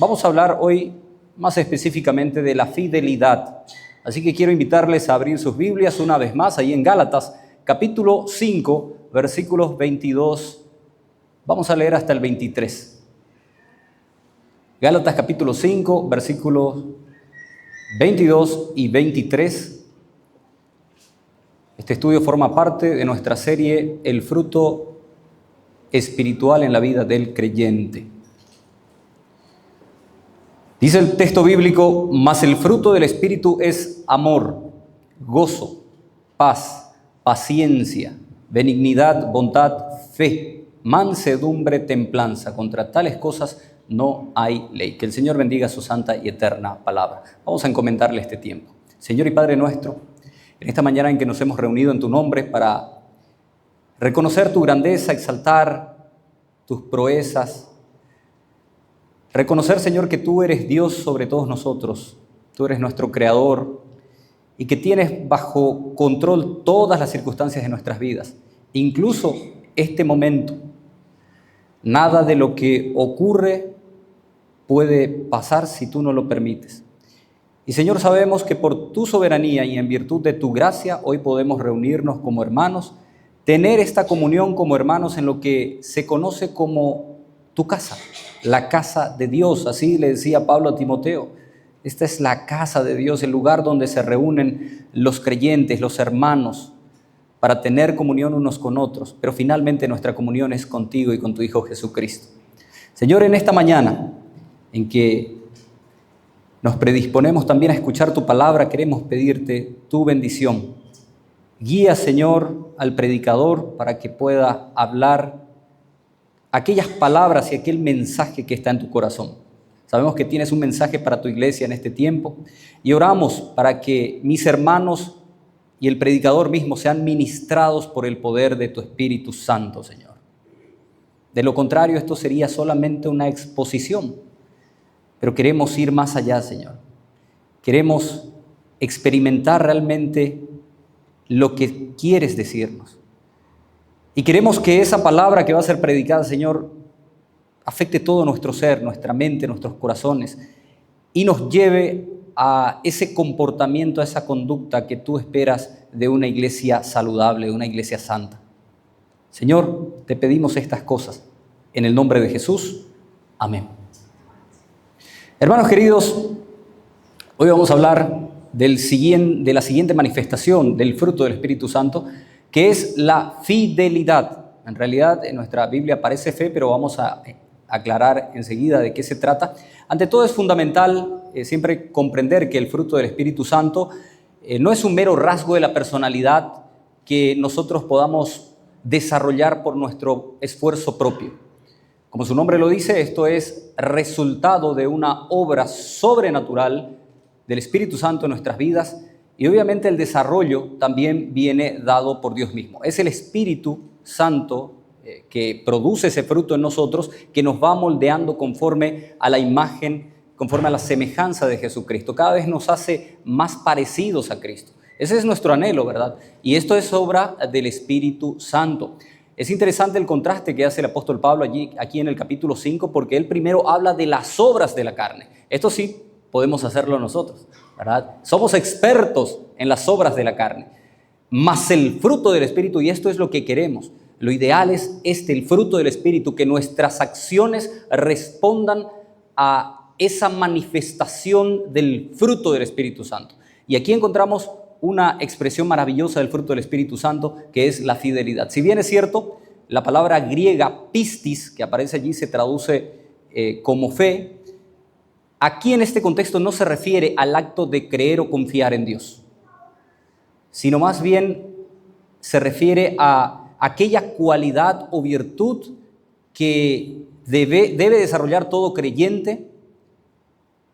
Vamos a hablar hoy más específicamente de la fidelidad. Así que quiero invitarles a abrir sus Biblias una vez más, ahí en Gálatas, capítulo 5, versículos 22. Vamos a leer hasta el 23. Gálatas capítulo 5, versículos 22 y 23. Este estudio forma parte de nuestra serie El fruto espiritual en la vida del creyente. Dice el texto bíblico: mas el fruto del Espíritu es amor, gozo, paz, paciencia, benignidad, bondad, fe, mansedumbre, templanza. Contra tales cosas no hay ley. Que el Señor bendiga su santa y eterna palabra. Vamos a encomendarle este tiempo. Señor y Padre nuestro, en esta mañana en que nos hemos reunido en tu nombre para reconocer tu grandeza, exaltar tus proezas, reconocer, Señor, que tú eres Dios sobre todos nosotros, tú eres nuestro Creador y que tienes bajo control todas las circunstancias de nuestras vidas, incluso este momento. Nada de lo que ocurre puede pasar si tú no lo permites. Y Señor, sabemos que por tu soberanía y en virtud de tu gracia hoy podemos reunirnos como hermanos, tener esta comunión como hermanos en lo que se conoce como tu casa, la casa de Dios. Así le decía Pablo a Timoteo: esta es la casa de Dios, el lugar donde se reúnen los creyentes, los hermanos, para tener comunión unos con otros. Pero finalmente nuestra comunión es contigo y con tu Hijo Jesucristo. Señor, en esta mañana en que nos predisponemos también a escuchar tu palabra, queremos pedirte tu bendición. Guía, Señor, al predicador para que pueda hablar aquellas palabras y aquel mensaje que está en tu corazón. Sabemos que tienes un mensaje para tu iglesia en este tiempo y oramos para que mis hermanos y el predicador mismo sean ministrados por el poder de tu Espíritu Santo, Señor. De lo contrario, esto sería solamente una exposición, pero queremos ir más allá, Señor. Queremos experimentar realmente lo que quieres decirnos. Y queremos que esa palabra que va a ser predicada, Señor, afecte todo nuestro ser, nuestra mente, nuestros corazones y nos lleve a ese comportamiento, a esa conducta que tú esperas de una iglesia saludable, de una iglesia santa. Señor, te pedimos estas cosas en el nombre de Jesús. Amén. Hermanos queridos, hoy vamos a hablar de la siguiente manifestación del fruto del Espíritu Santo, que es la fidelidad. En realidad en nuestra Biblia aparece fe, pero vamos a aclarar enseguida de qué se trata. Ante todo es fundamental siempre comprender que el fruto del Espíritu Santo no es un mero rasgo de la personalidad que nosotros podamos desarrollar por nuestro esfuerzo propio. Como su nombre lo dice, esto es resultado de una obra sobrenatural del Espíritu Santo en nuestras vidas. Y obviamente el desarrollo también viene dado por Dios mismo. Es el Espíritu Santo que produce ese fruto en nosotros, que nos va moldeando conforme a la imagen, conforme a la semejanza de Jesucristo. Cada vez nos hace más parecidos a Cristo. Ese es nuestro anhelo, ¿verdad? Y esto es obra del Espíritu Santo. Es interesante el contraste que hace el apóstol Pablo aquí en el capítulo 5, porque él primero habla de las obras de la carne. Esto sí podemos hacerlo nosotros, ¿verdad? Somos expertos en las obras de la carne, mas el fruto del Espíritu, y esto es lo que queremos. Lo ideal es el fruto del Espíritu, que nuestras acciones respondan a esa manifestación del fruto del Espíritu Santo. Y aquí encontramos una expresión maravillosa del fruto del Espíritu Santo, que es la fidelidad. Si bien es cierto, la palabra griega pistis, que aparece allí, se traduce como fe. Aquí en este contexto no se refiere al acto de creer o confiar en Dios, sino más bien se refiere a aquella cualidad o virtud que debe desarrollar todo creyente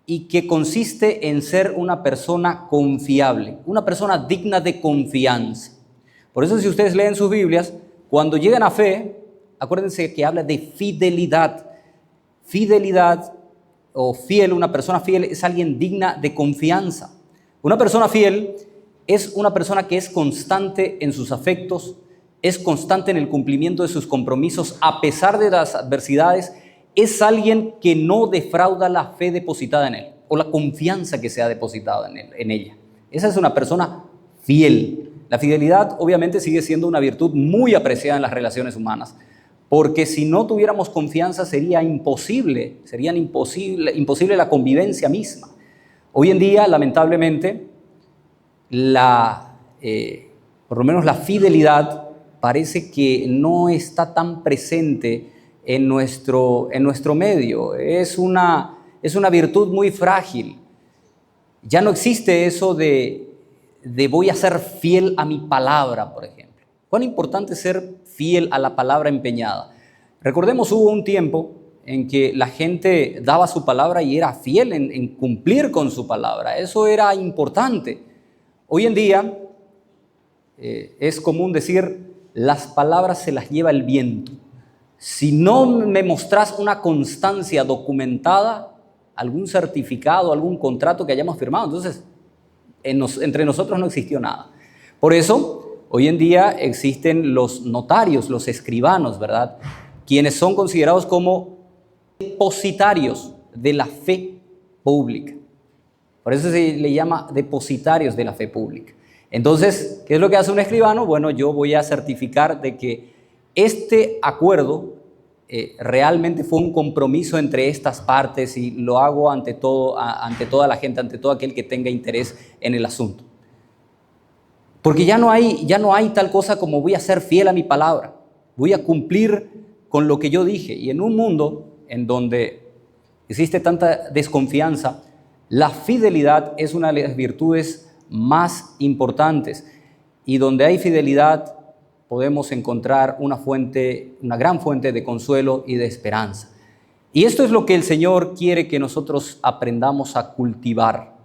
y que consiste en ser una persona confiable, una persona digna de confianza. Por eso, si ustedes leen sus Biblias, cuando llegan a fe, acuérdense que habla de fidelidad. Fidelidad o fiel, una persona fiel es alguien digna de confianza. Una persona fiel es una persona que es constante en sus afectos, es constante en el cumplimiento de sus compromisos a pesar de las adversidades es alguien que no defrauda la fe depositada en él o la confianza que se ha depositado en ella. Esa es una persona fiel. La fidelidad obviamente sigue siendo una virtud muy apreciada en las relaciones humanas, porque si no tuviéramos confianza sería imposible la convivencia misma. Hoy en día, lamentablemente, por lo menos la fidelidad parece que no está tan presente en nuestro medio. Es una virtud muy frágil. Ya no existe eso de voy a ser fiel a mi palabra, por ejemplo. ¿Cuán importante es ser fiel a la palabra empeñada? Recordemos, hubo un tiempo en que la gente daba su palabra y era fiel en cumplir con su palabra. Eso era importante. Hoy en día es común decir, las palabras se las lleva el viento. Si no me mostrás una constancia documentada, algún certificado, algún contrato que hayamos firmado, entonces entre nosotros no existió nada. Por eso, hoy en día existen los notarios, los escribanos, ¿verdad?, quienes son considerados como depositarios de la fe pública. Por eso se le llama depositarios de la fe pública. Entonces, ¿qué es lo que hace un escribano? Bueno, yo voy a certificar de que este acuerdo realmente fue un compromiso entre estas partes y lo hago ante toda la gente, ante todo aquel que tenga interés en el asunto. Porque ya no hay tal cosa como voy a ser fiel a mi palabra, voy a cumplir con lo que yo dije. Y en un mundo en donde existe tanta desconfianza, la fidelidad es una de las virtudes más importantes, y donde hay fidelidad podemos encontrar una gran fuente de consuelo y de esperanza. Y esto es lo que el Señor quiere que nosotros aprendamos a cultivar,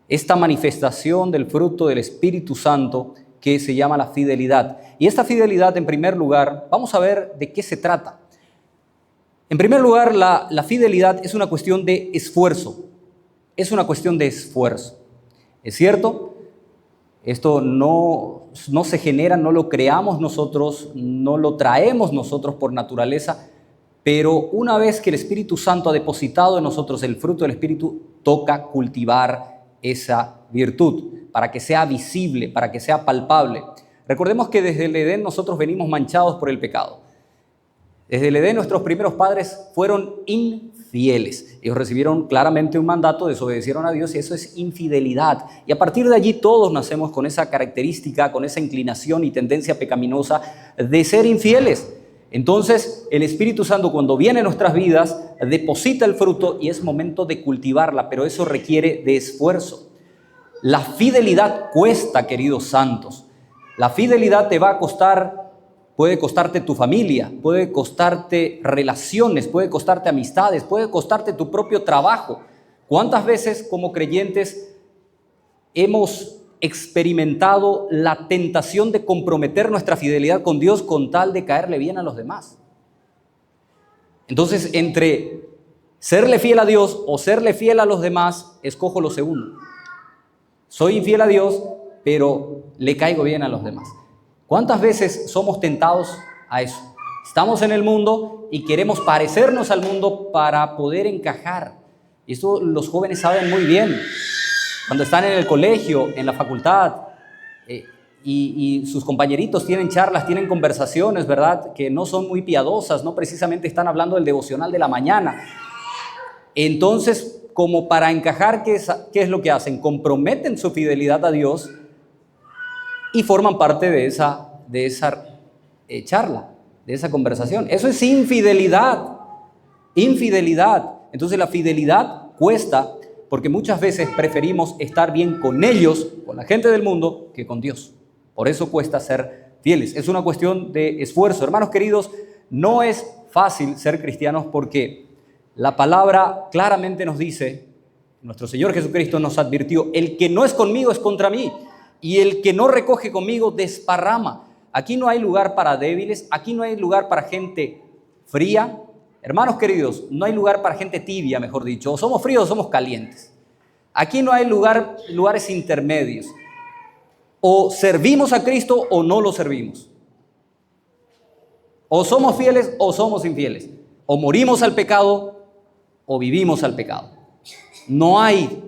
esta manifestación del fruto del Espíritu Santo que se llama la fidelidad. Y esta fidelidad, en primer lugar, vamos a ver de qué se trata. En primer lugar, la fidelidad es una cuestión de esfuerzo. Es una cuestión de esfuerzo. ¿Es cierto? Esto no se genera, no lo creamos nosotros, no lo traemos nosotros por naturaleza, pero una vez que el Espíritu Santo ha depositado en nosotros el fruto del Espíritu, toca cultivar esa virtud para que sea visible, para que sea palpable. Recordemos que desde el Edén nosotros venimos manchados por el pecado. Desde el Edén nuestros primeros padres fueron infieles. Ellos recibieron claramente un mandato, desobedecieron a Dios, y eso es infidelidad. Y a partir de allí todos nacemos con esa característica, con esa inclinación y tendencia pecaminosa de ser infieles. Entonces el Espíritu Santo, cuando viene a nuestras vidas, deposita el fruto y es momento de cultivarla, pero eso requiere de esfuerzo. La fidelidad cuesta, queridos santos. La fidelidad te va a costar. Puede costarte tu familia, puede costarte relaciones, puede costarte amistades, puede costarte tu propio trabajo. ¿Cuántas veces como creyentes hemos experimentado la tentación de comprometer nuestra fidelidad con Dios con tal de caerle bien a los demás? Entonces, entre serle fiel a Dios o serle fiel a los demás, escojo lo segundo. Soy infiel a Dios, pero le caigo bien a los demás. ¿Cuántas veces somos tentados a eso? Estamos en el mundo y queremos parecernos al mundo para poder encajar. Y esto los jóvenes saben muy bien. Cuando están en el colegio, en la facultad, y sus compañeritos tienen charlas, tienen conversaciones, ¿verdad?, que no son muy piadosas, no precisamente están hablando del devocional de la mañana. Entonces, como para encajar, ¿qué es lo que hacen? Comprometen su fidelidad a Dios y forman parte de esa charla, de esa conversación. Eso es infidelidad. Entonces la fidelidad cuesta, porque muchas veces preferimos estar bien con ellos, con la gente del mundo, que con Dios. Por eso cuesta ser fieles. Es una cuestión de esfuerzo. Hermanos queridos, no es fácil ser cristianos porque la palabra claramente nos dice, nuestro Señor Jesucristo nos advirtió, el que no es conmigo es contra mí. Y el que no recoge conmigo desparrama. Aquí no hay lugar para débiles, aquí no hay lugar para gente fría. Hermanos queridos, no hay lugar para gente tibia, mejor dicho. O somos fríos o somos calientes. Aquí no hay lugares intermedios. O servimos a Cristo o no lo servimos. O somos fieles o somos infieles. O morimos al pecado o vivimos al pecado. No hay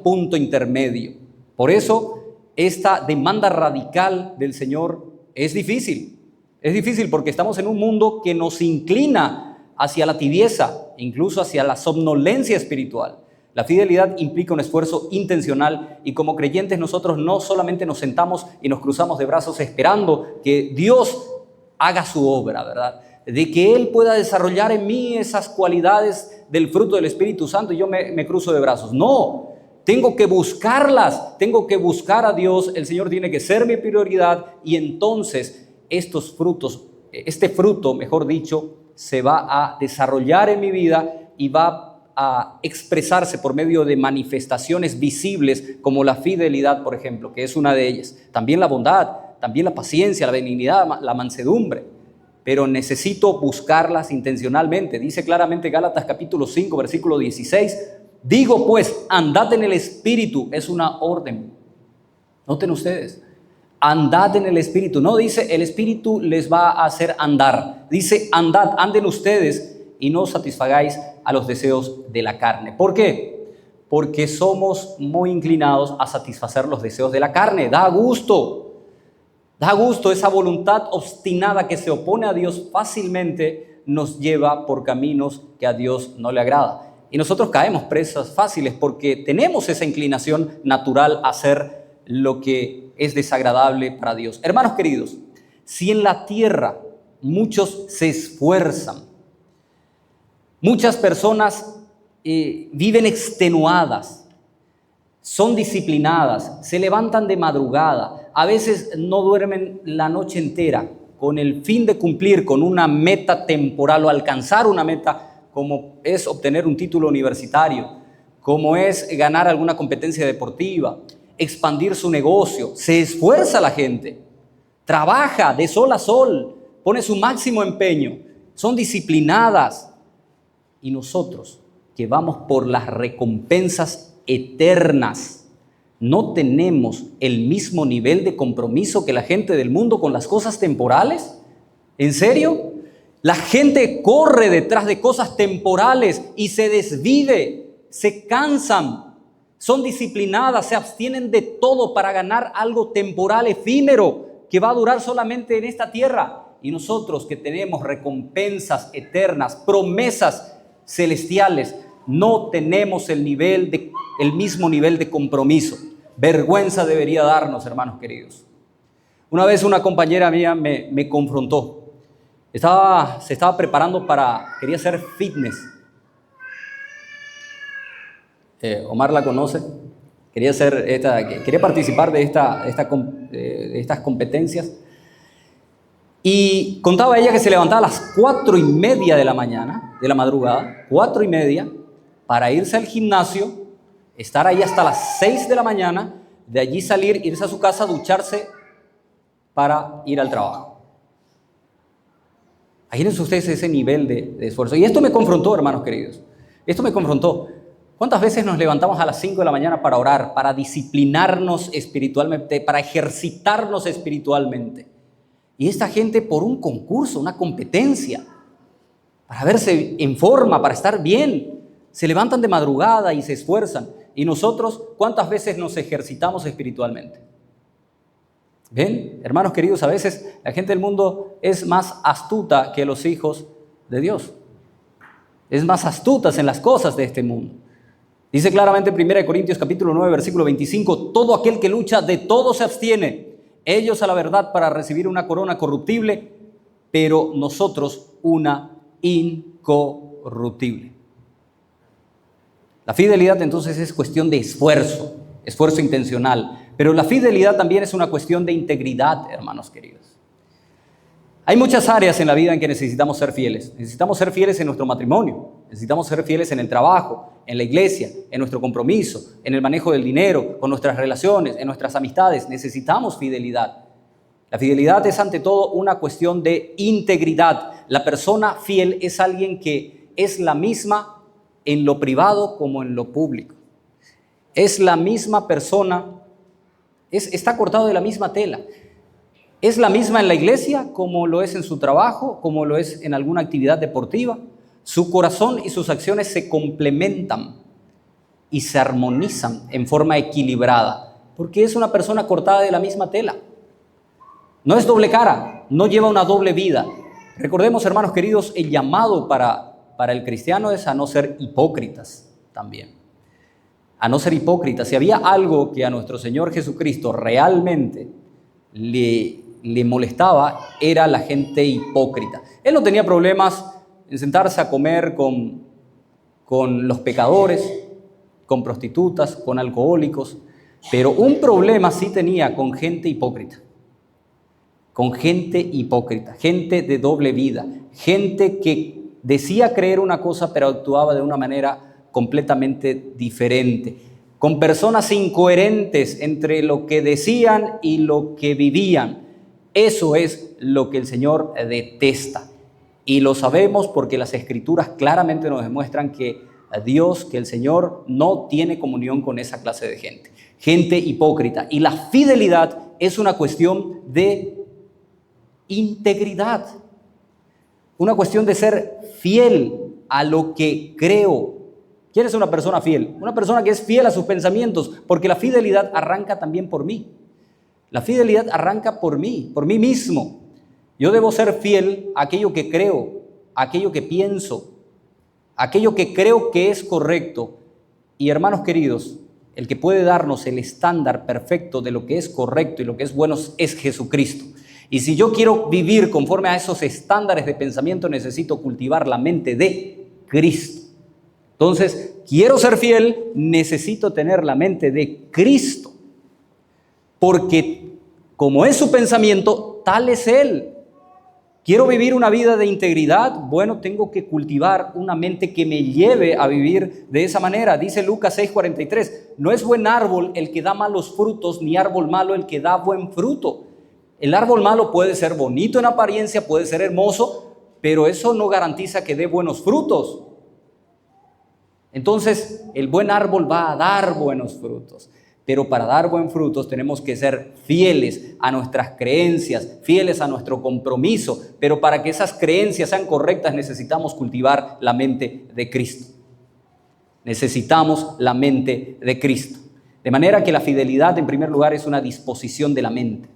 punto intermedio. Por eso esta demanda radical del Señor es difícil. Es difícil porque estamos en un mundo que nos inclina hacia la tibieza, incluso hacia la somnolencia espiritual. La fidelidad implica un esfuerzo intencional y como creyentes nosotros no solamente nos sentamos y nos cruzamos de brazos esperando que Dios haga su obra, ¿verdad? De que Él pueda desarrollar en mí esas cualidades del fruto del Espíritu Santo y yo me cruzo de brazos. No, tengo que buscarlas, tengo que buscar a Dios, el Señor tiene que ser mi prioridad y entonces estos frutos, este fruto, mejor dicho, se va a desarrollar en mi vida y va a expresarse por medio de manifestaciones visibles como la fidelidad, por ejemplo, que es una de ellas. También la bondad, también la paciencia, la benignidad, la mansedumbre. Pero necesito buscarlas intencionalmente. Dice claramente Gálatas capítulo 5, versículo 16. Digo pues, andad en el Espíritu. Es una orden. Noten ustedes. Andad en el Espíritu. No dice el Espíritu les va a hacer andar. Dice andad, anden ustedes y no satisfagáis a los deseos de la carne. ¿Por qué? Porque somos muy inclinados a satisfacer los deseos de la carne. Da gusto esa voluntad obstinada que se opone a Dios fácilmente nos lleva por caminos que a Dios no le agrada. Y nosotros caemos presas fáciles porque tenemos esa inclinación natural a hacer lo que es desagradable para Dios. Hermanos queridos, si en la tierra muchos se esfuerzan, muchas personas viven extenuadas, son disciplinadas, se levantan de madrugada, a veces no duermen la noche entera con el fin de cumplir con una meta temporal o alcanzar una meta como es obtener un título universitario, como es ganar alguna competencia deportiva, expandir su negocio. Se esfuerza la gente, trabaja de sol a sol, pone su máximo empeño, son disciplinadas. Y nosotros que vamos por las recompensas eternas, ¿no tenemos el mismo nivel de compromiso que la gente del mundo con las cosas temporales? ¿En serio? La gente corre detrás de cosas temporales y se desvive, se cansan, son disciplinadas, se abstienen de todo para ganar algo temporal, efímero, que va a durar solamente en esta tierra. Y nosotros que tenemos recompensas eternas, promesas celestiales, no tenemos el mismo nivel de compromiso. Vergüenza debería darnos, hermanos queridos. Una vez una compañera mía me confrontó. Se estaba preparando quería hacer fitness. Omar la conoce. Quería participar de estas competencias. Y contaba ella que se levantaba a las 4:30 de la mañana, de la madrugada, 4:30, para irse al gimnasio, estar ahí hasta las 6 de la mañana, de allí salir, irse a su casa, ducharse para ir al trabajo. Imagínense ustedes ese nivel de esfuerzo. Y esto me confrontó, hermanos queridos. Esto me confrontó. ¿Cuántas veces nos levantamos a las 5 de la mañana para orar, para disciplinarnos espiritualmente, para ejercitarnos espiritualmente? Y esta gente por un concurso, una competencia, para verse en forma, para estar bien, se levantan de madrugada y se esfuerzan. Y nosotros, ¿cuántas veces nos ejercitamos espiritualmente? ¿Ven? Hermanos queridos, a veces la gente del mundo es más astuta que los hijos de Dios. Es más astutas en las cosas de este mundo. Dice claramente en 1 Corintios capítulo 9, versículo 25, todo aquel que lucha de todo se abstiene. Ellos a la verdad para recibir una corona corruptible, pero nosotros una incorruptible. La fidelidad entonces es cuestión de esfuerzo intencional, pero la fidelidad también es una cuestión de integridad, hermanos queridos. Hay muchas áreas en la vida en que necesitamos ser fieles. Necesitamos ser fieles en nuestro matrimonio, necesitamos ser fieles en el trabajo, en la iglesia, en nuestro compromiso, en el manejo del dinero, con nuestras relaciones, en nuestras amistades. Necesitamos fidelidad. La fidelidad es ante todo una cuestión de integridad. La persona fiel es alguien que es la misma en lo privado como en lo público. Es la misma persona, está cortado de la misma tela. Es la misma en la iglesia como lo es en su trabajo, como lo es en alguna actividad deportiva, Su corazón y sus acciones se complementan y se armonizan en forma equilibrada, porque es una persona cortada de la misma tela. No es doble cara, no lleva una doble vida. Recordemos, hermanos queridos, el llamado para el cristiano es a no ser hipócritas también. A no ser hipócritas. Si había algo que a nuestro Señor Jesucristo realmente le molestaba, era la gente hipócrita. Él no tenía problemas en sentarse a comer con los pecadores, con prostitutas, con alcohólicos, pero un problema sí tenía con gente hipócrita. Con gente hipócrita, gente de doble vida, gente que decía creer una cosa pero actuaba de una manera completamente diferente, con personas incoherentes entre lo que decían y lo que vivían. Eso es lo que el Señor detesta. Y lo sabemos porque las Escrituras claramente nos demuestran que Dios, que el Señor no tiene comunión con esa clase de gente. Gente hipócrita. Y la fidelidad es una cuestión de integridad. Una cuestión de ser fiel a lo que creo. ¿Quién es una persona fiel? Una persona que es fiel a sus pensamientos, porque la fidelidad arranca también por mí. La fidelidad arranca por mí mismo. Yo debo ser fiel a aquello que creo, a aquello que pienso, a aquello que creo que es correcto. Y hermanos queridos, el que puede darnos el estándar perfecto de lo que es correcto y lo que es bueno es Jesucristo. Y si yo quiero vivir conforme a esos estándares de pensamiento, necesito cultivar la mente de Cristo. Entonces, quiero ser fiel, necesito tener la mente de Cristo. Porque como es su pensamiento, tal es Él. Quiero vivir una vida de integridad, bueno, tengo que cultivar una mente que me lleve a vivir de esa manera. Dice Lucas 6:43, no es buen árbol el que da malos frutos, ni árbol malo el que da buen fruto. El árbol malo puede ser bonito en apariencia, puede ser hermoso, pero eso no garantiza que dé buenos frutos. Entonces, el buen árbol va a dar buenos frutos. Pero para dar buenos frutos tenemos que ser fieles a nuestras creencias, fieles a nuestro compromiso. Pero para que esas creencias sean correctas necesitamos cultivar la mente de Cristo. Necesitamos la mente de Cristo. De manera que la fidelidad, en primer lugar, es una disposición de la mente.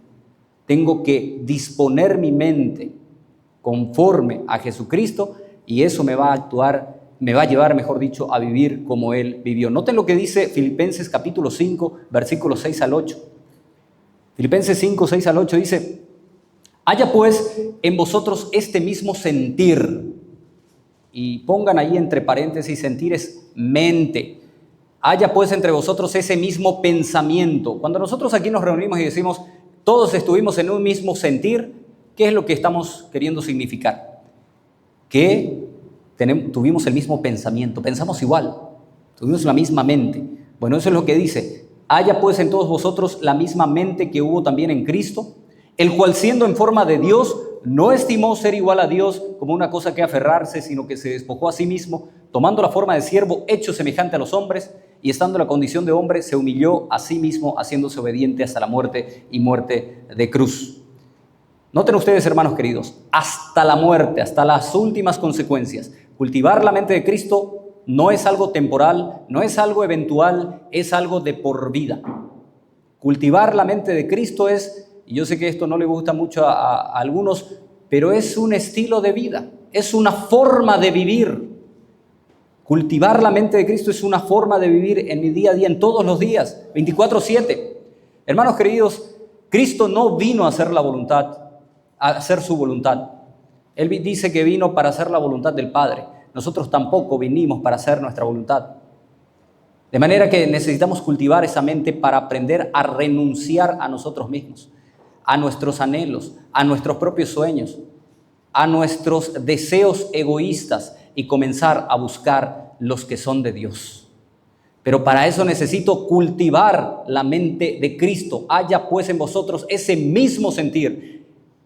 Tengo que disponer mi mente conforme a Jesucristo y eso me va a llevar, mejor dicho, a vivir como Él vivió. Noten lo que dice Filipenses capítulo 5, versículos 6 al 8. Filipenses 5, 6 al 8 dice, haya pues en vosotros este mismo sentir, y pongan ahí entre paréntesis, sentir es mente. Haya pues entre vosotros ese mismo pensamiento. Cuando nosotros aquí nos reunimos y decimos, todos estuvimos en un mismo sentir, ¿qué es lo que estamos queriendo significar? Que tuvimos el mismo pensamiento, pensamos igual, tuvimos la misma mente. Bueno, eso es lo que dice. Haya pues en todos vosotros la misma mente que hubo también en Cristo, el cual siendo en forma de Dios, no estimó ser igual a Dios como una cosa que aferrarse, sino que se despojó a sí mismo, tomando la forma de siervo, hecho semejante a los hombres, y estando en la condición de hombre, se humilló a sí mismo, haciéndose obediente hasta la muerte y muerte de cruz. Noten ustedes, hermanos queridos, hasta la muerte, hasta las últimas consecuencias. Cultivar la mente de Cristo no es algo temporal, no es algo eventual, es algo de por vida. Cultivar la mente de Cristo es, y yo sé que esto no le gusta mucho a algunos, pero es un estilo de vida, es una forma de vivir. Cultivar la mente de Cristo es una forma de vivir en mi día a día, en todos los días, 24/7. Hermanos queridos, Cristo no vino a hacer la voluntad, a hacer su voluntad. Él dice que vino para hacer la voluntad del Padre. Nosotros tampoco vinimos para hacer nuestra voluntad. De manera que necesitamos cultivar esa mente para aprender a renunciar a nosotros mismos, a nuestros anhelos, a nuestros propios sueños, a nuestros deseos egoístas y comenzar a buscar los que son de Dios. Pero para eso necesito cultivar la mente de Cristo. Haya pues en vosotros ese mismo sentir,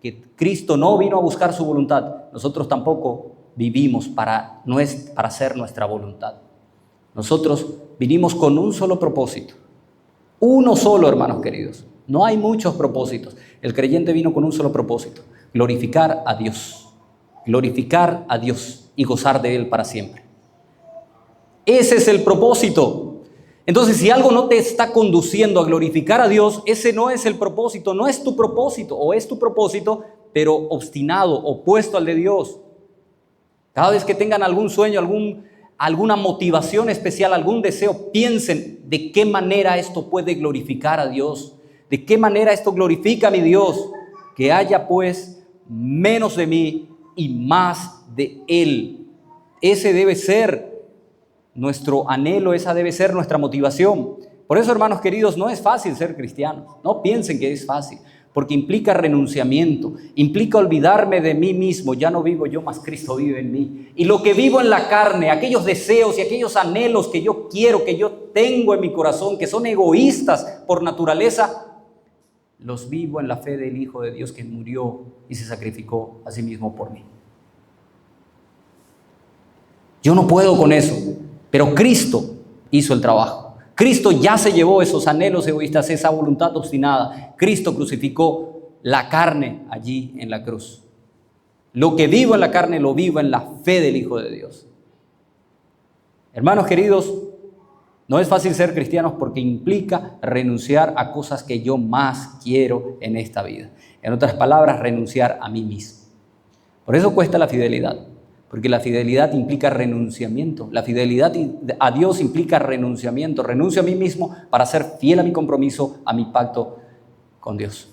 que Cristo no vino a buscar su voluntad. Nosotros tampoco vivimos para hacer nuestra voluntad. Nosotros vinimos con un solo propósito. Uno solo, hermanos queridos. No hay muchos propósitos. El creyente vino con un solo propósito: glorificar a Dios. Glorificar a Dios. y gozar de Él para siempre. Ese es el propósito. Entonces, si algo no te está conduciendo a glorificar a Dios, ese no es el propósito, no es tu propósito, o es tu propósito, pero obstinado, opuesto al de Dios. Cada vez que tengan algún sueño, alguna motivación especial, algún deseo, piensen de qué manera esto puede glorificar a Dios, de qué manera esto glorifica a mi Dios, que haya pues menos de mí y más de Él. Ese debe ser nuestro anhelo, esa debe ser nuestra motivación. Por eso, hermanos queridos, no es fácil ser cristianos. No piensen que es fácil, porque implica renunciamiento, implica olvidarme de mí mismo. Ya no vivo yo, mas Cristo vive en mí. Y lo que vivo en la carne, aquellos deseos y aquellos anhelos que yo quiero, que yo tengo en mi corazón, que son egoístas por naturaleza, los vivo en la fe del Hijo de Dios que murió y se sacrificó a sí mismo por mí. Yo no puedo con eso, pero Cristo hizo el trabajo. Cristo ya se llevó esos anhelos egoístas, esa voluntad obstinada. Cristo crucificó la carne allí en la cruz. Lo que vivo en la carne lo vivo en la fe del Hijo de Dios. Hermanos queridos, no es fácil ser cristianos porque implica renunciar a cosas que yo más quiero en esta vida. En otras palabras, renunciar a mí mismo. Por eso cuesta la fidelidad, porque la fidelidad implica renunciamiento. La fidelidad a Dios implica renunciamiento. Renuncio a mí mismo para ser fiel a mi compromiso, a mi pacto con Dios.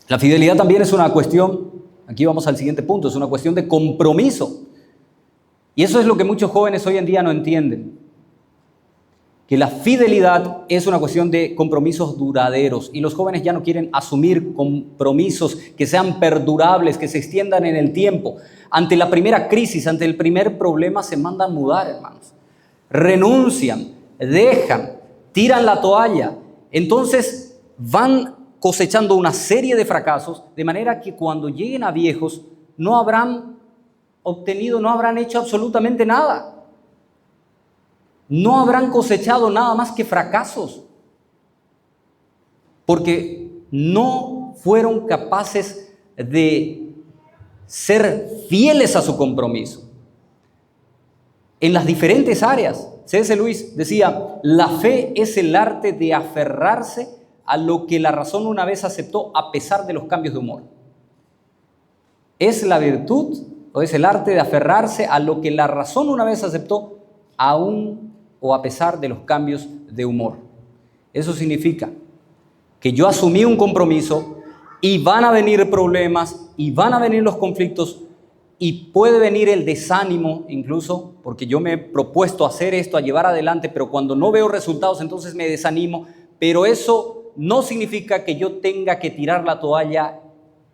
La fidelidad también es una cuestión, aquí vamos al siguiente punto, es una cuestión de compromiso. Y eso es lo que muchos jóvenes hoy en día no entienden. Que la fidelidad es una cuestión de compromisos duraderos y los jóvenes ya no quieren asumir compromisos que sean perdurables, que se extiendan en el tiempo. Ante la primera crisis, ante el primer problema se mandan mudar, hermanos. Renuncian, dejan, tiran la toalla. Entonces van cosechando una serie de fracasos de manera que cuando lleguen a viejos no habrán obtenido, no habrán hecho absolutamente nada. No habrán cosechado nada más que fracasos, porque no fueron capaces de ser fieles a su compromiso en las diferentes áreas. C.S. Lewis decía, la fe es el arte de aferrarse a lo que la razón una vez aceptó a pesar de los cambios de humor. Es la virtud o es el arte de aferrarse a lo que la razón una vez aceptó aún o a pesar de los cambios de humor. Eso significa que yo asumí un compromiso y van a venir problemas y van a venir los conflictos y puede venir el desánimo incluso, porque yo me he propuesto hacer esto, a llevar adelante, pero cuando no veo resultados entonces me desanimo, pero eso no significa que yo tenga que tirar la toalla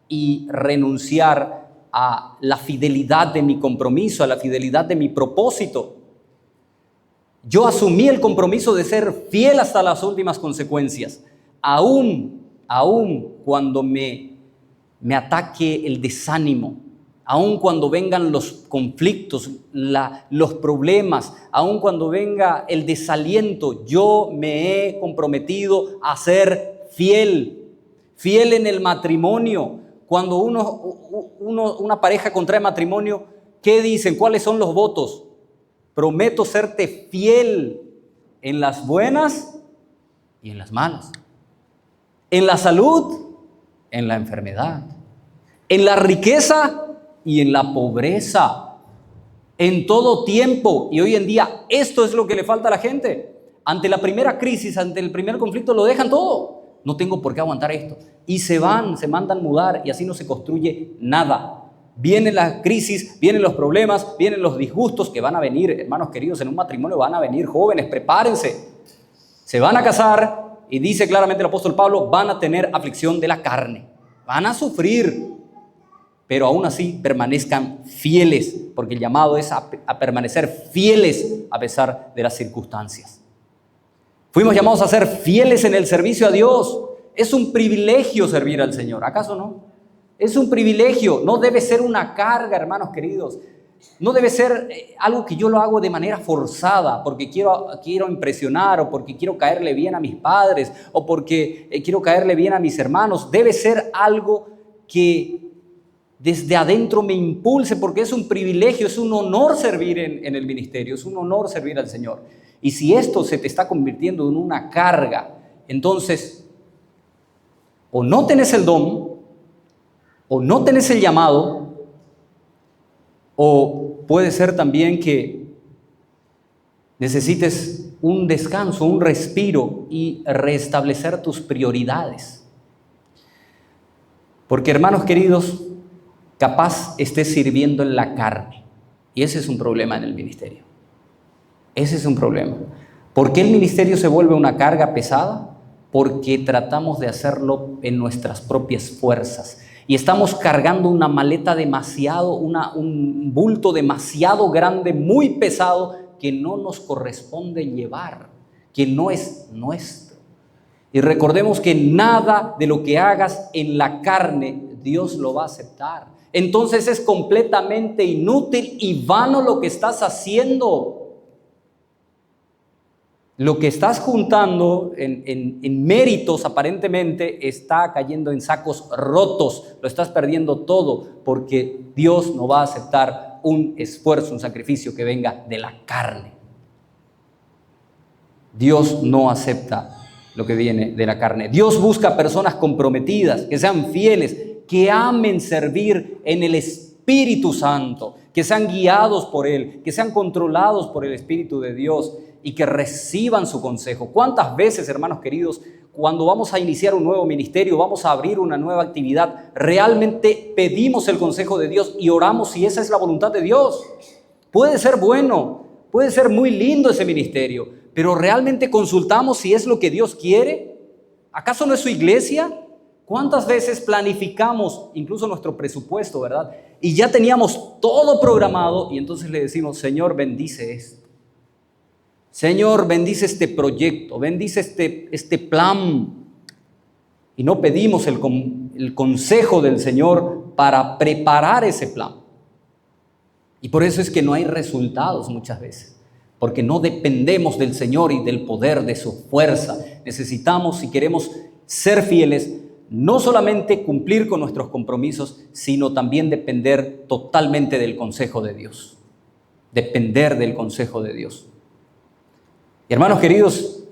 y renunciar a la fidelidad de mi compromiso, a la fidelidad de mi propósito. Yo asumí el compromiso de ser fiel hasta las últimas consecuencias, aún cuando me ataque el desánimo, aún cuando vengan los conflictos, los problemas, aún cuando venga el desaliento, yo me he comprometido a ser fiel en el matrimonio. Cuando una pareja contrae matrimonio, ¿qué dicen? ¿Cuáles son los votos? Prometo serte fiel en las buenas y en las malas, en la salud, en la enfermedad, en la riqueza y en la pobreza, en todo tiempo. Y hoy en día esto es lo que le falta a la gente. Ante la primera crisis, ante el primer conflicto, lo dejan todo. No tengo por qué aguantar esto. Y se mandan mudar y así no se construye nada. Viene la crisis, vienen los problemas, vienen los disgustos que van a venir, hermanos queridos, en un matrimonio van a venir jóvenes, prepárense. Se van a casar y dice claramente el apóstol Pablo, van a tener aflicción de la carne, van a sufrir, pero aún así permanezcan fieles, porque el llamado es a permanecer fieles a pesar de las circunstancias. Fuimos llamados a ser fieles en el servicio a Dios. Es un privilegio servir al Señor, ¿acaso no? Es un privilegio, no debe ser una carga, hermanos queridos. No debe ser algo que yo lo hago de manera forzada, porque quiero impresionar, o porque quiero caerle bien a mis padres, o porque quiero caerle bien a mis hermanos. Debe ser algo que desde adentro me impulse, porque es un privilegio, es un honor servir en el ministerio, es un honor servir al Señor. Y si esto se te está convirtiendo en una carga, entonces o no tenés el don, o no tenés el llamado, o puede ser también que necesites un descanso, un respiro y restablecer tus prioridades. Porque, hermanos queridos, capaz estés sirviendo en la carne, y ese es un problema en el ministerio. Ese es un problema. ¿Por qué el ministerio se vuelve una carga pesada? Porque tratamos de hacerlo en nuestras propias fuerzas y estamos cargando una maleta demasiado, un bulto demasiado grande, muy pesado, que no nos corresponde llevar, que no es nuestro. Y recordemos que nada de lo que hagas en la carne Dios lo va a aceptar. Entonces es completamente inútil y vano lo que estás haciendo. Lo que estás juntando en méritos aparentemente está cayendo en sacos rotos, lo estás perdiendo todo, porque Dios no va a aceptar un esfuerzo, un sacrificio que venga de la carne. Dios no acepta lo que viene de la carne. Dios busca personas comprometidas, que sean fieles, que amen servir en el Espíritu Santo, que sean guiados por Él, que sean controlados por el Espíritu de Dios y que reciban su consejo. ¿Cuántas veces, hermanos queridos, cuando vamos a iniciar un nuevo ministerio, vamos a abrir una nueva actividad, realmente pedimos el consejo de Dios y oramos si esa es la voluntad de Dios? Puede ser bueno, puede ser muy lindo ese ministerio, pero ¿realmente consultamos si es lo que Dios quiere? ¿Acaso no es su iglesia? ¿Cuántas veces planificamos incluso nuestro presupuesto, verdad? Y ya teníamos todo programado y entonces le decimos, Señor, bendice esto. Señor, bendice este proyecto, bendice este plan. Y no pedimos el consejo del Señor para preparar ese plan. Y por eso es que no hay resultados muchas veces, porque no dependemos del Señor y del poder de su fuerza. Necesitamos, si queremos ser fieles, no solamente cumplir con nuestros compromisos, sino también depender totalmente del consejo de Dios. Depender del consejo de Dios. Y hermanos queridos,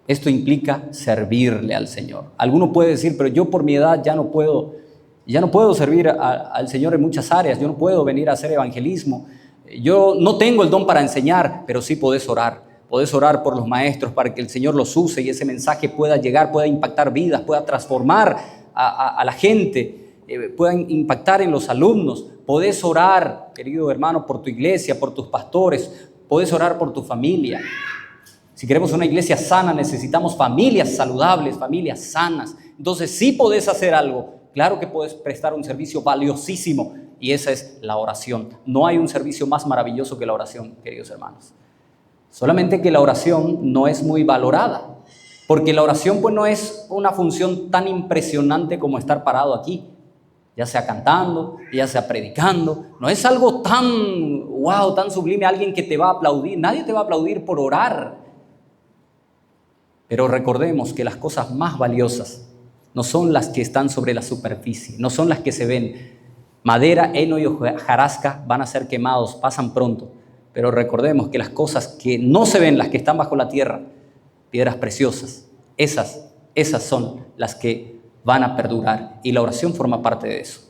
esto implica servirle al Señor. Alguno puede decir, pero yo por mi edad ya no puedo servir al Señor en muchas áreas, yo no puedo venir a hacer evangelismo, yo no tengo el don para enseñar, pero sí podés orar. Podés orar por los maestros para que el Señor los use y ese mensaje pueda llegar, pueda impactar vidas, pueda transformar a la gente, pueda impactar en los alumnos. Podés orar, querido hermano, por tu iglesia, por tus pastores, podés orar por tu familia. Si queremos una iglesia sana, necesitamos familias saludables, familias sanas. Entonces sí podés hacer algo. Claro que podés prestar un servicio valiosísimo y esa es la oración. No hay un servicio más maravilloso que la oración, queridos hermanos. Solamente que la oración no es muy valorada, porque la oración pues no es una función tan impresionante como estar parado aquí, ya sea cantando, ya sea predicando. No es algo tan wow, tan sublime, alguien que te va a aplaudir. Nadie te va a aplaudir por orar. Pero recordemos que las cosas más valiosas no son las que están sobre la superficie, no son las que se ven. Madera, heno y hojarasca van a ser quemados, pasan pronto. Pero recordemos que las cosas que no se ven, las que están bajo la tierra, piedras preciosas, esas son las que van a perdurar. Y la oración forma parte de eso.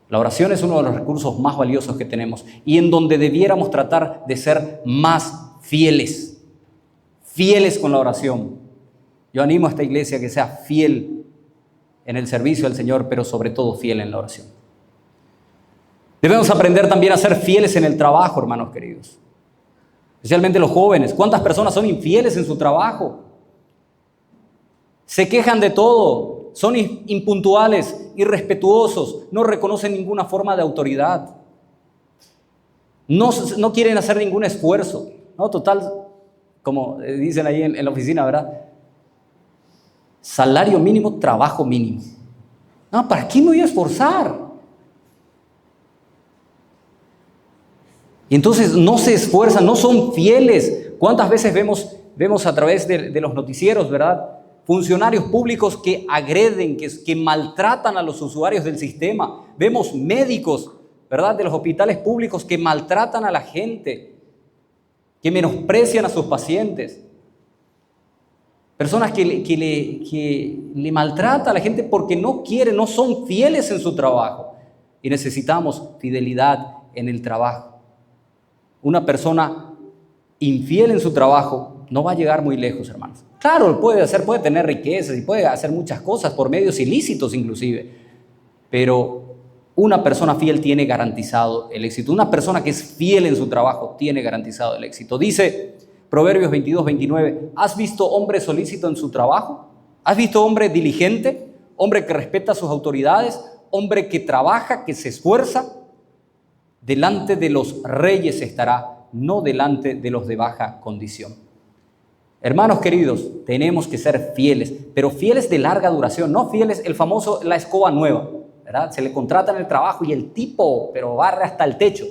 La oración es uno de los recursos más valiosos que tenemos y en donde debiéramos tratar de ser más fieles con la oración. Yo animo a esta iglesia que sea fiel en el servicio al Señor, pero sobre todo fiel en la oración. Debemos aprender también a ser fieles en el trabajo, hermanos queridos. Especialmente los jóvenes. ¿Cuántas personas son infieles en su trabajo? Se quejan de todo, son impuntuales, irrespetuosos, no reconocen ninguna forma de autoridad. No quieren hacer ningún esfuerzo. No, total, como dicen ahí en la oficina, ¿verdad? Salario mínimo, trabajo mínimo. No, ¿para qué me voy a esforzar? Y entonces no se esfuerzan, no son fieles. ¿Cuántas veces vemos a través de los noticieros, verdad? funcionarios públicos que agreden, que maltratan a los usuarios del sistema. Vemos médicos, ¿verdad?, de los hospitales públicos que maltratan a la gente, que menosprecian a sus pacientes. Personas que le maltratan a la gente porque no quieren, no son fieles en su trabajo. Y necesitamos fidelidad en el trabajo. Una persona infiel en su trabajo no va a llegar muy lejos, hermanos. Claro, puede tener riquezas y puede hacer muchas cosas por medios ilícitos inclusive, pero una persona fiel tiene garantizado el éxito. Una persona que es fiel en su trabajo tiene garantizado el éxito. Dice Proverbios 22:29, ¿has visto hombre solícito en su trabajo? ¿Has visto hombre diligente? Hombre que respeta a sus autoridades, hombre que trabaja, que se esfuerza. Delante de los reyes estará, no delante de los de baja condición. Hermanos queridos, tenemos que ser fieles, pero fieles de larga duración, no fieles, el famoso, la escoba nueva, ¿verdad? Se le contrata en el trabajo y el tipo, pero barre hasta el techo.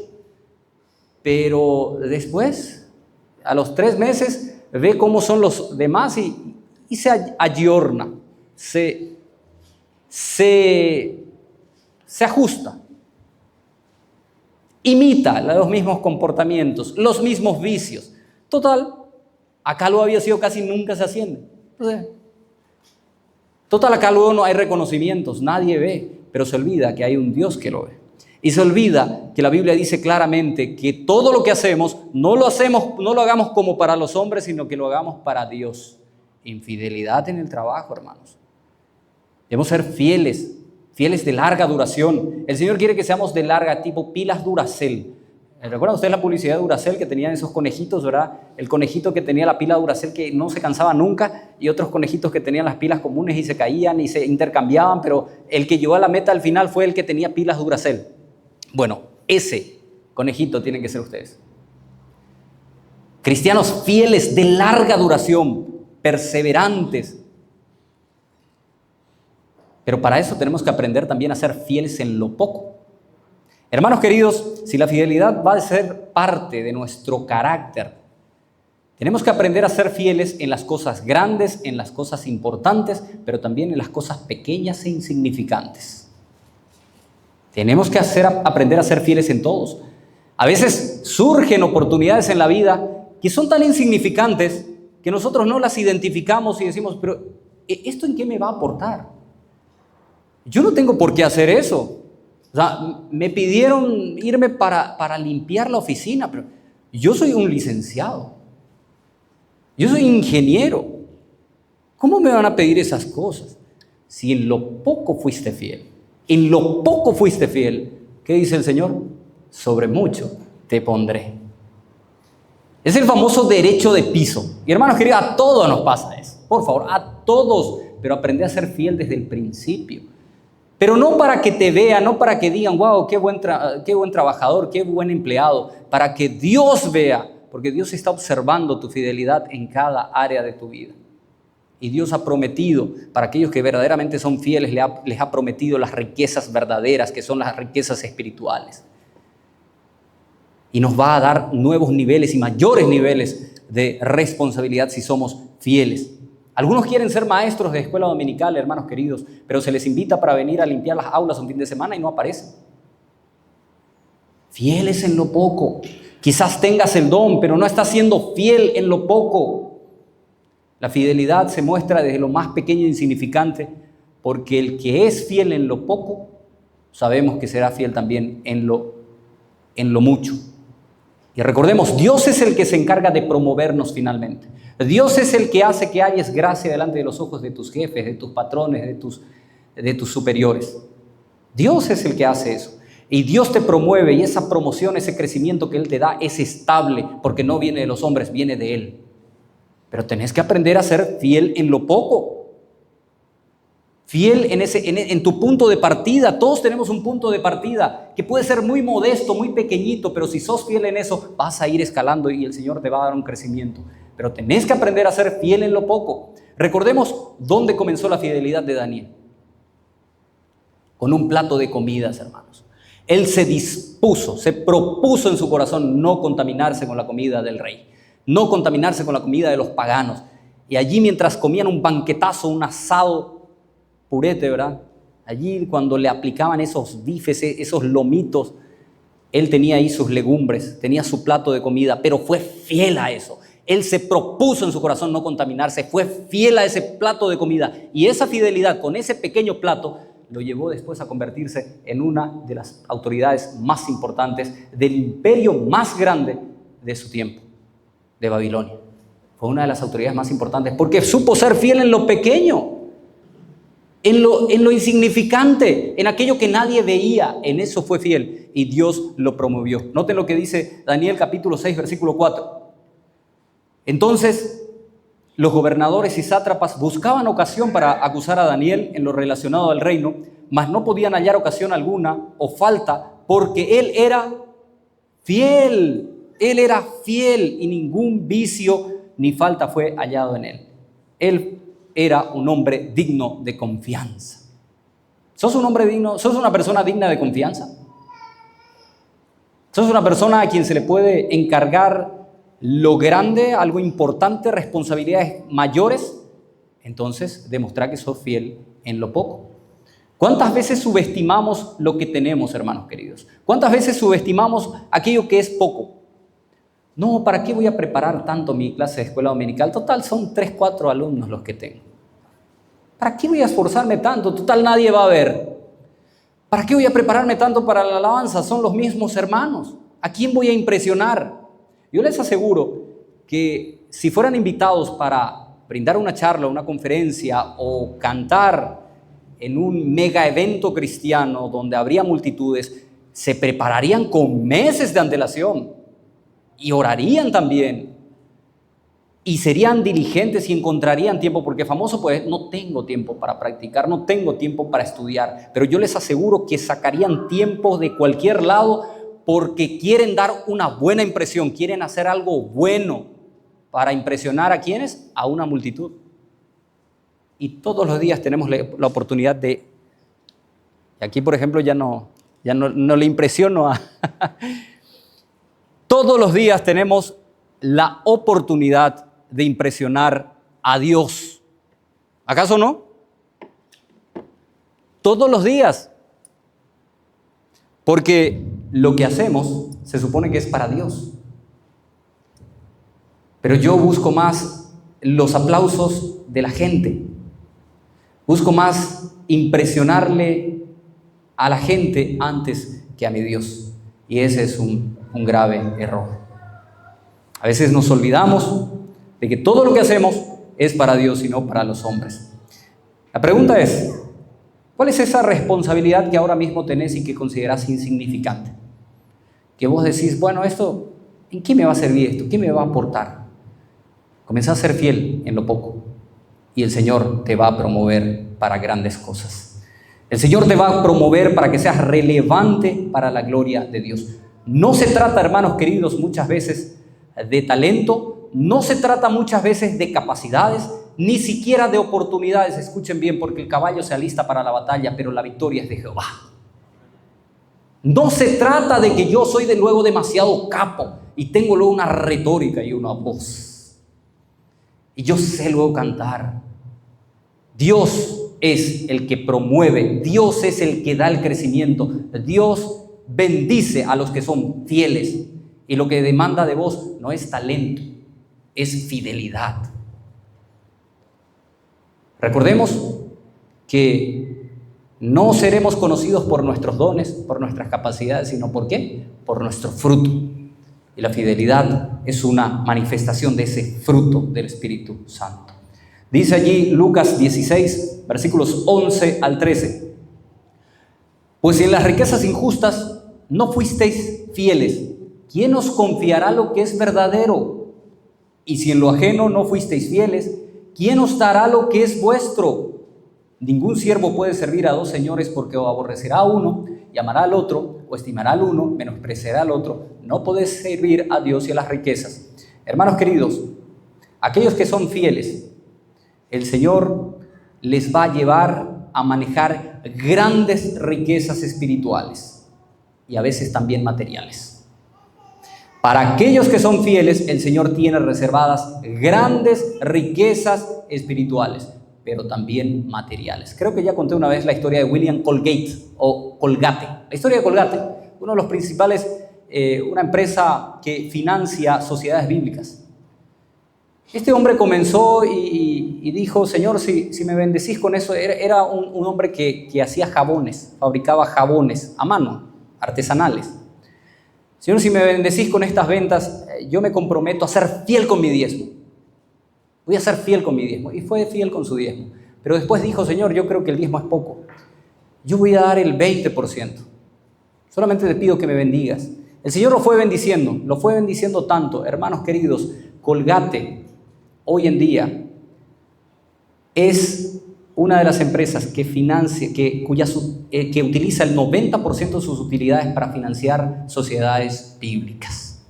Pero después, a los 3 meses, ve cómo son los demás y se ayorna, se ajusta. Imita los mismos comportamientos, los mismos vicios. Total, acá lo había sido, casi nunca se asciende. Total, acá luego no hay reconocimientos, nadie ve, pero se olvida que hay un Dios que lo ve. Y se olvida que la Biblia dice claramente que todo lo que hacemos no lo hagamos como para los hombres, sino que lo hagamos para Dios. Infidelidad en el trabajo, hermanos. Debemos ser fieles de larga duración. El Señor quiere que seamos de larga, tipo pilas Duracell. ¿Recuerdan ustedes la publicidad de Duracell que tenían esos conejitos, verdad? El conejito que tenía la pila Duracell que no se cansaba nunca y otros conejitos que tenían las pilas comunes y se caían y se intercambiaban, pero el que llegó a la meta al final fue el que tenía pilas Duracell. Bueno, ese conejito tienen que ser ustedes. Cristianos fieles de larga duración, perseverantes. Pero para eso tenemos que aprender también a ser fieles en lo poco. Hermanos queridos, si la fidelidad va a ser parte de nuestro carácter, tenemos que aprender a ser fieles en las cosas grandes, en las cosas importantes, pero también en las cosas pequeñas e insignificantes. Tenemos que aprender a ser fieles en todos. A veces surgen oportunidades en la vida que son tan insignificantes que nosotros no las identificamos y decimos, pero ¿esto en qué me va a aportar? Yo no tengo por qué hacer eso. O sea, me pidieron irme para limpiar la oficina, pero yo soy un licenciado. Yo soy ingeniero. ¿Cómo me van a pedir esas cosas? Si en lo poco fuiste fiel. En lo poco fuiste fiel. ¿Qué dice el Señor? Sobre mucho te pondré. Es el famoso derecho de piso. Y hermanos queridos, a todos nos pasa eso. Por favor, a todos. Pero aprende a ser fiel desde el principio. Pero no para que te vean, no para que digan, wow, qué buen trabajador, qué buen empleado. Para que Dios vea, porque Dios está observando tu fidelidad en cada área de tu vida. Y Dios ha prometido, para aquellos que verdaderamente son fieles, les ha prometido las riquezas verdaderas, que son las riquezas espirituales. Y nos va a dar nuevos niveles y mayores niveles de responsabilidad si somos fieles. Algunos quieren ser maestros de escuela dominical, hermanos queridos, pero se les invita para venir a limpiar las aulas un fin de semana y no aparecen. Fieles en lo poco. Quizás tengas el don, pero no estás siendo fiel en lo poco. La fidelidad se muestra desde lo más pequeño e insignificante, porque el que es fiel en lo poco, sabemos que será fiel también en lo mucho. Y recordemos, Dios es el que se encarga de promovernos finalmente. Dios es el que hace que halles gracia delante de los ojos de tus jefes, de tus patrones, de tus superiores. Dios es el que hace eso. Y Dios te promueve y esa promoción, ese crecimiento que Él te da es estable porque no viene de los hombres, viene de Él. Pero tenés que aprender a ser fiel en lo poco. Fiel en tu punto de partida. Todos tenemos un punto de partida que puede ser muy modesto, muy pequeñito, pero si sos fiel en eso, vas a ir escalando y el Señor te va a dar un crecimiento. Pero tenés que aprender a ser fiel en lo poco. Recordemos dónde comenzó la fidelidad de Daniel. Con un plato de comidas, hermanos. Él se propuso en su corazón no contaminarse con la comida del rey, no contaminarse con la comida de los paganos. Y allí mientras comían un banquetazo, un asado purete, ¿verdad? Allí cuando le aplicaban esos bifes, esos lomitos, él tenía ahí sus legumbres, tenía su plato de comida, pero fue fiel a eso. Él se propuso en su corazón no contaminarse, fue fiel a ese plato de comida. Y esa fidelidad con ese pequeño plato lo llevó después a convertirse en una de las autoridades más importantes del imperio más grande de su tiempo, de Babilonia. Fue una de las autoridades más importantes porque supo ser fiel en lo pequeño, en lo insignificante, en aquello que nadie veía. En eso fue fiel y Dios lo promovió. Noten lo que dice Daniel capítulo 6, versículo 4. Entonces, los gobernadores y sátrapas buscaban ocasión para acusar a Daniel en lo relacionado al reino, mas no podían hallar ocasión alguna o falta, porque él era fiel. Él era fiel y ningún vicio ni falta fue hallado en él. Él era un hombre digno de confianza. ¿Sos un hombre digno? ¿Sos una persona digna de confianza? ¿Sos una persona a quien se le puede encargar lo grande, algo importante, responsabilidades mayores? Entonces, demostrar que sos fiel en lo poco. ¿Cuántas veces subestimamos lo que tenemos, hermanos queridos? ¿Cuántas veces subestimamos aquello que es poco? No, ¿para qué voy a preparar tanto mi clase de escuela dominical? Total, son 3, 4 alumnos los que tengo. ¿Para qué voy a esforzarme tanto? Total, nadie va a ver. ¿Para qué voy a prepararme tanto para la alabanza? Son los mismos hermanos. ¿A quién voy a impresionar? Yo les aseguro que si fueran invitados para brindar una charla, una conferencia o cantar en un mega evento cristiano donde habría multitudes, se prepararían con meses de antelación y orarían también y serían diligentes y encontrarían tiempo, porque famoso pues no tengo tiempo para practicar, no tengo tiempo para estudiar, pero yo les aseguro que sacarían tiempo de cualquier lado porque quieren dar una buena impresión, quieren hacer algo bueno para impresionar ¿a quiénes? A una multitud. Y todos los días tenemos la oportunidad de, y aquí por ejemplo ya no le impresiono a... Todos los días tenemos la oportunidad de impresionar a Dios. ¿Acaso no? Todos los días. Porque lo que hacemos se supone que es para Dios. Pero yo busco más los aplausos de la gente. Busco más impresionarle a la gente antes que a mi Dios. Y ese es un grave error. A veces nos olvidamos de que todo lo que hacemos es para Dios y no para los hombres. La pregunta es, ¿cuál es esa responsabilidad que ahora mismo tenés y que considerás insignificante? Que vos decís, bueno, esto, ¿en qué me va a servir esto? ¿Qué me va a aportar? Comenzá a ser fiel en lo poco y el Señor te va a promover para grandes cosas. El Señor te va a promover para que seas relevante para la gloria de Dios. No se trata, hermanos queridos, muchas veces de talento, no se trata muchas veces de capacidades, ni siquiera de oportunidades. Escuchen bien, porque el caballo se alista para la batalla, pero la victoria es de Jehová. No se trata de que yo soy de luego demasiado capo y tengo luego una retórica y una voz. Y yo sé luego cantar. Dios es el que promueve, Dios es el que da el crecimiento. Dios bendice a los que son fieles. Y lo que demanda de vos no es talento, es fidelidad. Recordemos que no seremos conocidos por nuestros dones, por nuestras capacidades, sino ¿por qué? Por nuestro fruto. Y la fidelidad es una manifestación de ese fruto del Espíritu Santo. Dice allí Lucas 16, versículos 11 al 13. Pues si en las riquezas injustas no fuisteis fieles, ¿quién os confiará lo que es verdadero? Y si en lo ajeno no fuisteis fieles, ¿quién os dará lo que es vuestro? Ningún siervo puede servir a dos señores, porque o aborrecerá a uno y amará al otro, o estimará al uno, menospreciará al otro. No podéis servir a Dios y a las riquezas. Hermanos queridos, aquellos que son fieles, el Señor les va a llevar a manejar grandes riquezas espirituales y a veces también materiales. Para aquellos que son fieles, el Señor tiene reservadas grandes riquezas espirituales, pero también materiales. Creo que ya conté una vez la historia de William Colgate o Colgate. La historia de Colgate, uno de los principales, una empresa que financia sociedades bíblicas. Este hombre comenzó y dijo: Señor, si me bendecís con eso. Era un hombre que hacía jabones, fabricaba jabones a mano, artesanales. Señor, si me bendecís con estas ventas, yo me comprometo a ser fiel con mi diezmo. Voy a ser fiel con mi diezmo. Y fue fiel con su diezmo. Pero después dijo: Señor, yo creo que el diezmo es poco. Yo voy a dar el 20%. Solamente te pido que me bendigas. El Señor lo fue bendiciendo tanto. Hermanos queridos, Colgate hoy en día es una de las empresas que financia, que utiliza el 90% de sus utilidades para financiar sociedades bíblicas.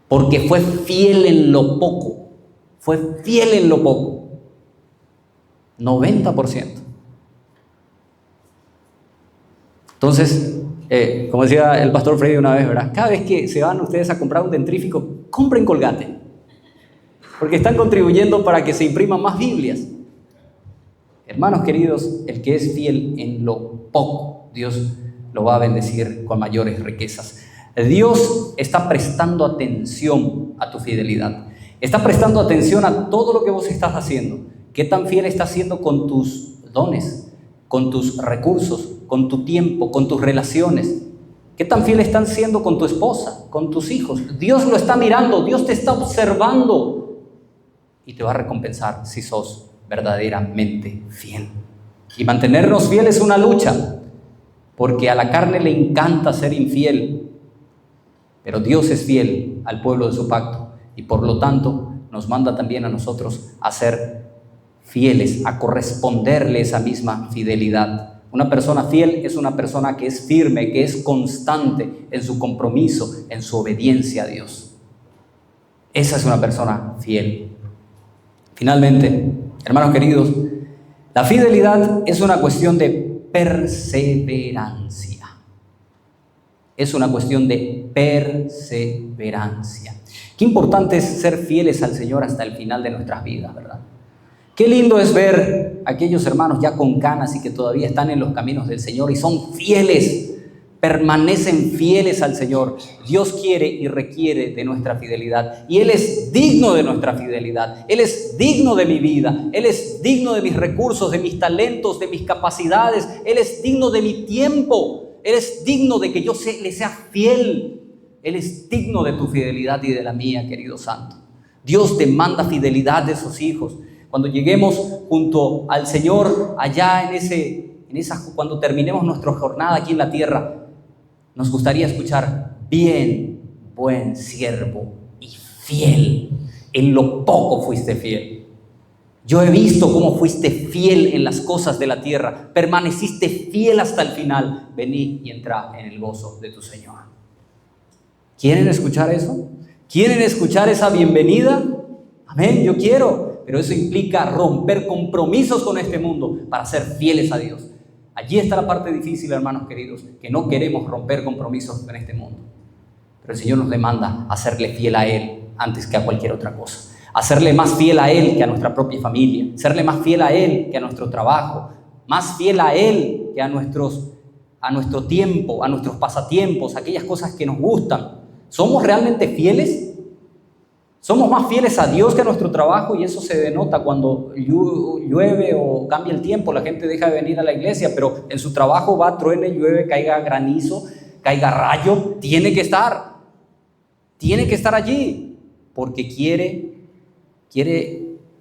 Porque fue fiel en lo poco. Fue fiel en lo poco. 90%. Entonces, como decía el pastor Freddy una vez, ¿verdad? Cada vez que se van ustedes a comprar un dentrífico, compren Colgate. Porque están contribuyendo para que se impriman más Biblias. Hermanos queridos, el que es fiel en lo poco, Dios lo va a bendecir con mayores riquezas. Dios está prestando atención a tu fidelidad. Está prestando atención a todo lo que vos estás haciendo. ¿Qué tan fiel estás siendo con tus dones, con tus recursos, con tu tiempo, con tus relaciones? ¿Qué tan fiel están siendo con tu esposa, con tus hijos? Dios lo está mirando, Dios te está observando y te va a recompensar si sos verdaderamente fiel. Y mantenernos fieles es una lucha, porque a la carne le encanta ser infiel, pero Dios es fiel al pueblo de su pacto y por lo tanto nos manda también a nosotros a ser fieles, a corresponderle esa misma fidelidad. Una persona fiel es una persona que es firme, que es constante en su compromiso, en su obediencia a Dios. Esa es una persona fiel. Finalmente, hermanos queridos, la fidelidad es una cuestión de perseverancia. Es una cuestión de perseverancia. Qué importante es ser fieles al Señor hasta el final de nuestras vidas, ¿verdad? Qué lindo es ver a aquellos hermanos ya con canas y que todavía están en los caminos del Señor y son fieles, permanecen fieles al Señor. Dios quiere y requiere de nuestra fidelidad y Él es digno de nuestra fidelidad. Él es digno de mi vida, Él es digno de mis recursos, de mis talentos, de mis capacidades. Él es digno de mi tiempo, Él es digno de que yo le sea fiel. Él es digno de tu fidelidad y de la mía, querido santo. Dios demanda fidelidad de sus hijos. Cuando lleguemos junto al Señor allá cuando terminemos nuestra jornada aquí en la tierra, nos gustaría escuchar: bien, buen siervo y fiel. En lo poco fuiste fiel. Yo he visto cómo fuiste fiel en las cosas de la tierra. Permaneciste fiel hasta el final. Vení y entra en el gozo de tu Señor. ¿Quieren escuchar eso? ¿Quieren escuchar esa bienvenida? Amén, yo quiero. Pero eso implica romper compromisos con este mundo para ser fieles a Dios. Allí está la parte difícil, hermanos queridos, que no queremos romper compromisos con este mundo. Pero el Señor nos demanda a serle fiel a Él antes que a cualquier otra cosa. A serle más fiel a Él que a nuestra propia familia. Serle más fiel a Él que a nuestro trabajo. Más fiel a Él que a nuestro tiempo, a nuestros pasatiempos, aquellas cosas que nos gustan. ¿Somos realmente fieles? Somos más fieles a Dios que a nuestro trabajo y eso se denota cuando llueve o cambia el tiempo. La gente deja de venir a la iglesia, pero en su trabajo va, truene, llueve, caiga granizo, caiga rayo. Tiene que estar allí porque quiere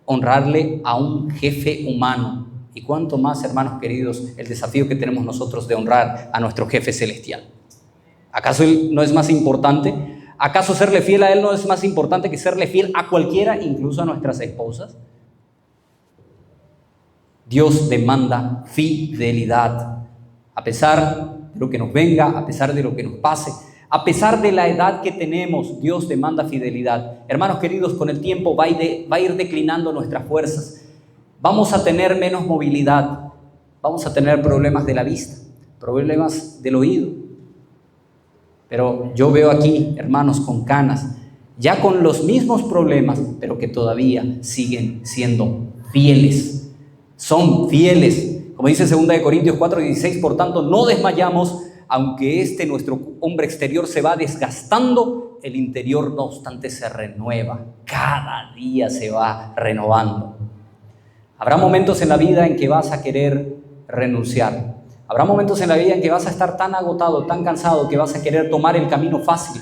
honrarle a un jefe humano. Y cuánto más, hermanos queridos, el desafío que tenemos nosotros de honrar a nuestro jefe celestial. ¿Acaso Él no es más importante? ¿Acaso serle fiel a Él no es más importante que serle fiel a cualquiera, incluso a nuestras esposas? Dios demanda fidelidad. A pesar de lo que nos venga, a pesar de lo que nos pase, a pesar de la edad que tenemos, Dios demanda fidelidad. Hermanos queridos, con el tiempo va a ir declinando nuestras fuerzas. Vamos a tener menos movilidad. Vamos a tener problemas de la vista, problemas del oído. Pero yo veo aquí hermanos con canas, ya con los mismos problemas, pero que todavía siguen siendo fieles. Son fieles. Como dice 2 Corintios 4:16, por tanto, no desmayamos, aunque nuestro hombre exterior se va desgastando, el interior no obstante se renueva. Cada día se va renovando. Habrá momentos en la vida en que vas a querer renunciar. Habrá momentos en la vida en que vas a estar tan agotado, tan cansado, que vas a querer tomar el camino fácil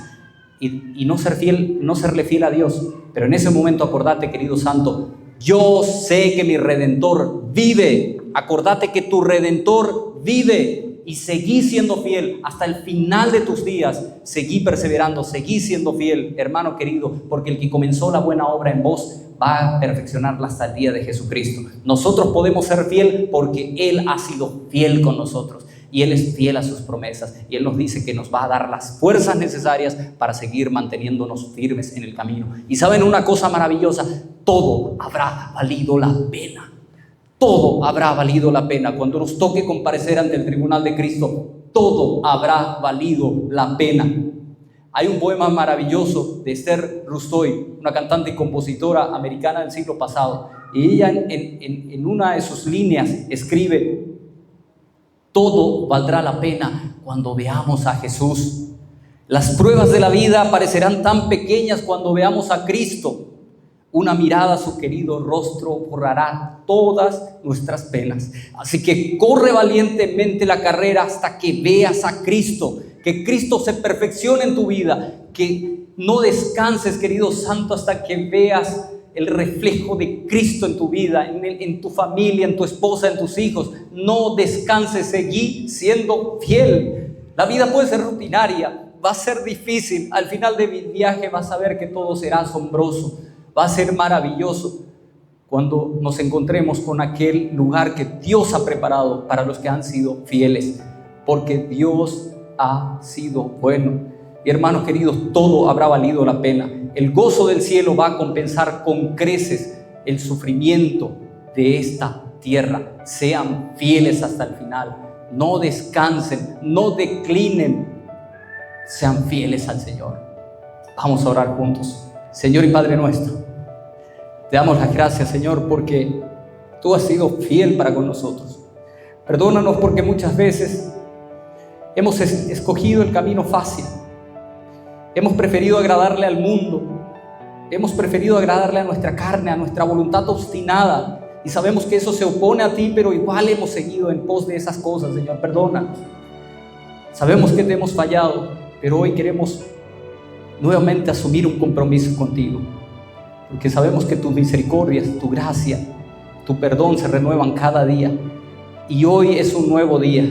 y no serle fiel a Dios. Pero en ese momento acordate, querido santo, yo sé que mi Redentor vive. Acordate que tu Redentor vive y seguí siendo fiel hasta el final de tus días. Seguí perseverando, seguí siendo fiel, hermano querido, porque el que comenzó la buena obra en vos va a perfeccionarla hasta el día de Jesucristo. Nosotros podemos ser fiel porque Él ha sido fiel con nosotros y Él es fiel a sus promesas, y Él nos dice que nos va a dar las fuerzas necesarias para seguir manteniéndonos firmes en el camino. Y ¿saben una cosa maravillosa? Todo habrá valido la pena. Todo habrá valido la pena. Cuando nos toque comparecer ante el tribunal de Cristo, todo habrá valido la pena. Hay un poema maravilloso de Esther Rustoy, una cantante y compositora americana del siglo pasado, y ella en una de sus líneas escribe: todo valdrá la pena cuando veamos a Jesús. Las pruebas de la vida parecerán tan pequeñas cuando veamos a Cristo. Una mirada a su querido rostro borrará todas nuestras penas. Así que corre valientemente la carrera hasta que veas a Cristo. Que Cristo se perfeccione en tu vida. Que no descanses, querido santo, hasta que veas el reflejo de Cristo en tu vida, en tu familia, en tu esposa, en tus hijos. No descanses, seguí siendo fiel. La vida puede ser rutinaria, va a ser difícil. Al final de mi viaje vas a ver que todo será asombroso. Va a ser maravilloso cuando nos encontremos con aquel lugar que Dios ha preparado para los que han sido fieles, porque Dios ha sido bueno. Y hermanos queridos, todo habrá valido la pena. El gozo del cielo va a compensar con creces el sufrimiento de esta tierra. Sean fieles hasta el final. No descansen, no declinen. Sean fieles al Señor. Vamos a orar juntos. Señor y Padre nuestro, te damos las gracias, Señor, porque tú has sido fiel para con nosotros. Perdónanos porque muchas veces hemos escogido el camino fácil. Hemos preferido agradarle al mundo. Hemos preferido agradarle a nuestra carne, a nuestra voluntad obstinada. Y sabemos que eso se opone a ti, pero igual hemos seguido en pos de esas cosas, Señor. Perdónanos. Sabemos que te hemos fallado, pero hoy queremos nuevamente asumir un compromiso contigo, porque sabemos que tus misericordias, tu gracia, tu perdón se renuevan cada día, y hoy es un nuevo día,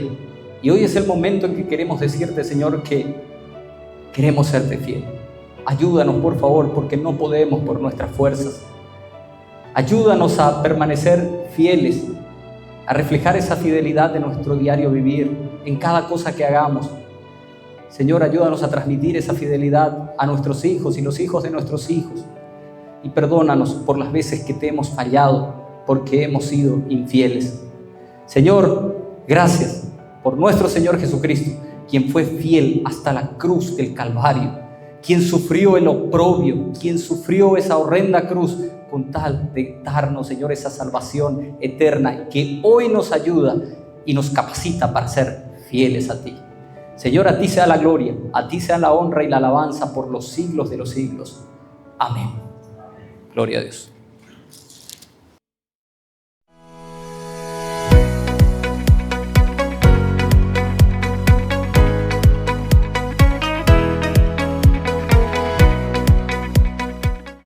y hoy es el momento en que queremos decirte, Señor, que queremos serte fiel. Ayúdanos, por favor, porque no podemos por nuestras fuerzas. Ayúdanos a permanecer fieles, a reflejar esa fidelidad de nuestro diario vivir en cada cosa que hagamos. Señor, ayúdanos a transmitir esa fidelidad a nuestros hijos y los hijos de nuestros hijos. Y perdónanos por las veces que te hemos fallado, porque hemos sido infieles. Señor, gracias por nuestro Señor Jesucristo, quien fue fiel hasta la cruz del Calvario, quien sufrió el oprobio, quien sufrió esa horrenda cruz con tal de darnos, Señor, esa salvación eterna que hoy nos ayuda y nos capacita para ser fieles a ti. Señor, a ti sea la gloria, a ti sea la honra y la alabanza por los siglos de los siglos. Amén. Gloria a Dios.